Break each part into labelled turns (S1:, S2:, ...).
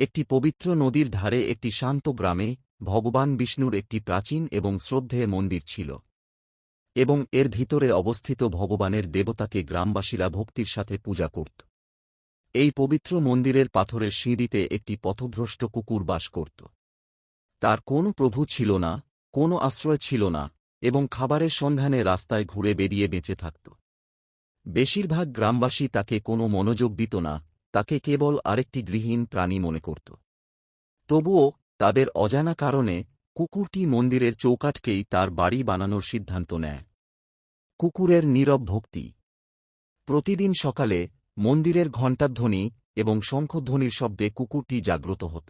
S1: একটি পবিত্র নদীর ধারে একটি শান্ত গ্রামে ভগবান বিষ্ণুর একটি প্রাচীন এবং শ্রদ্ধেয় মন্দির ছিল এবং এর ভিতরে অবস্থিত ভগবানের দেবতাকে গ্রামবাসীরা ভক্তির সাথে পূজা করত। এই পবিত্র মন্দিরের পাথরের সিঁড়িতে একটি পথভ্রষ্ট কুকুর বাস করত। তার কোনো প্রভু ছিল না, কোনো আশ্রয় ছিল না, এবং খাবারের সন্ধানে রাস্তায় ঘুরে বেরিয়ে বেঁচে থাকত। বেশিরভাগ গ্রামবাসী তাকে কোনো মনোযোগ দিত না, তাকে কেবল আরেকটি গৃহহীন প্রাণী মনে করত। তবুও তাদের অজানা কারণে কুকুরটি মন্দিরের চৌকাঠকেই তার বাড়ি বানানোর সিদ্ধান্ত নেয়। কুকুরের নীরব ভক্তি। প্রতিদিন সকালে মন্দিরের ঘণ্টাধ্বনি এবং শঙ্খধ্বনির শব্দে কুকুরটি জাগ্রত হত।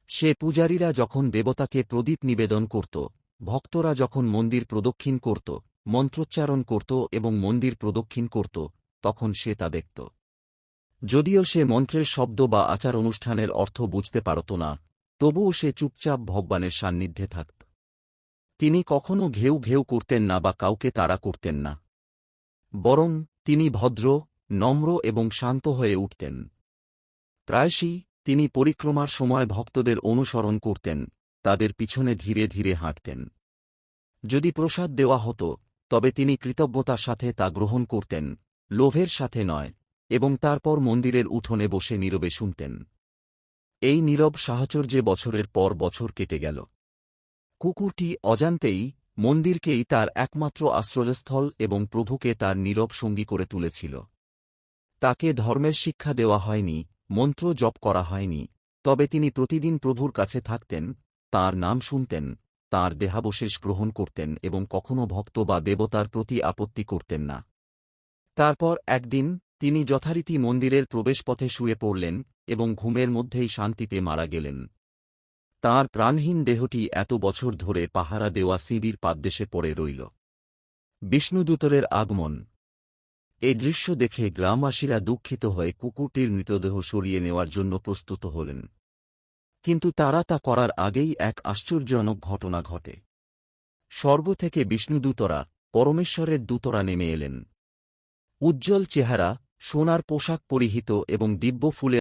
S1: সে পূজারীরা যখন দেবতাকে প্রদীপ নিবেদন করত, ভক্তরা যখন মন্দির প্রদক্ষিণ করত, মন্ত্রোচ্চারণ করত এবং মন্দির প্রদক্ষিণ করত, তখন সে তা দেখত। যদিও সে মন্ত্রের শব্দ বা আচার অনুষ্ঠানের অর্থ বুঝতে পারত না, তবুও সে চুপচাপ ভগবানের সান্নিধ্যে থাকত। তিনি কখনও ঘেউ ঘেউ করতেন না বা কাউকে তাড়া করতেন না। বরং তিনি ভদ্র, নম্র এবং শান্ত হয়ে উঠতেন। প্রায়শই তিনি পরিক্রমার সময় ভক্তদের অনুসরণ করতেন, তাদের পিছনে ধীরে ধীরে হাঁটতেন। যদি প্রসাদ দেওয়া হতো, তবে তিনি কৃতজ্ঞতার সাথে তা গ্রহণ করতেন, লোভের সাথে নয়, এবং তারপর মন্দিরের উঠোনে বসে নীরবে শুনতেন। এই নীরব সাহচর্যে বছরের পর বছর কেটে গেল। কুকুরটি অজান্তেই মন্দিরকেই তার একমাত্র আশ্রয়স্থল এবং প্রভুকে তার নীরব সঙ্গী করে তুলেছিল। তাকে ধর্মের শিক্ষা দেওয়া হয়নি, মন্ত্র জপ করা হয়নি, তবে তিনি প্রতিদিন প্রভুর কাছে থাকতেন, তাঁর নাম শুনতেন, তাঁর দেহাবশেষ গ্রহণ করতেন এবং কখনও ভক্ত বা দেবতার প্রতি আপত্তি করতেন না। তারপর একদিন তিনি যথারীতি মন্দিরের প্রবেশপথে শুয়ে পড়লেন এবং ঘুমের মধ্যেই শান্তিতে মারা গেলেন। তাঁর প্রাণহীন দেহটি এত বছর ধরে পাহারা দেওয়া সিঁড়ির পাদদেশে পড়ে রইল। বিষ্ণুদূতরের আগমন। এই দৃশ্য দেখে গ্রামবাসীরা দুঃখিত হয়ে কুকুরটির মৃতদেহ সরিয়ে নেওয়ার জন্য প্রস্তুত হলেন। কিন্তু তারা তা করার আগেই এক আশ্চর্যজনক ঘটনা ঘটে। স্বর্গ থেকে বিষ্ণুদূতরা, পরমেশ্বরের দূতরা নেমে এলেন। উজ্জ্বল চেহারা, সোনার পোশাক পরিহিত এবং দিব্য ফুলের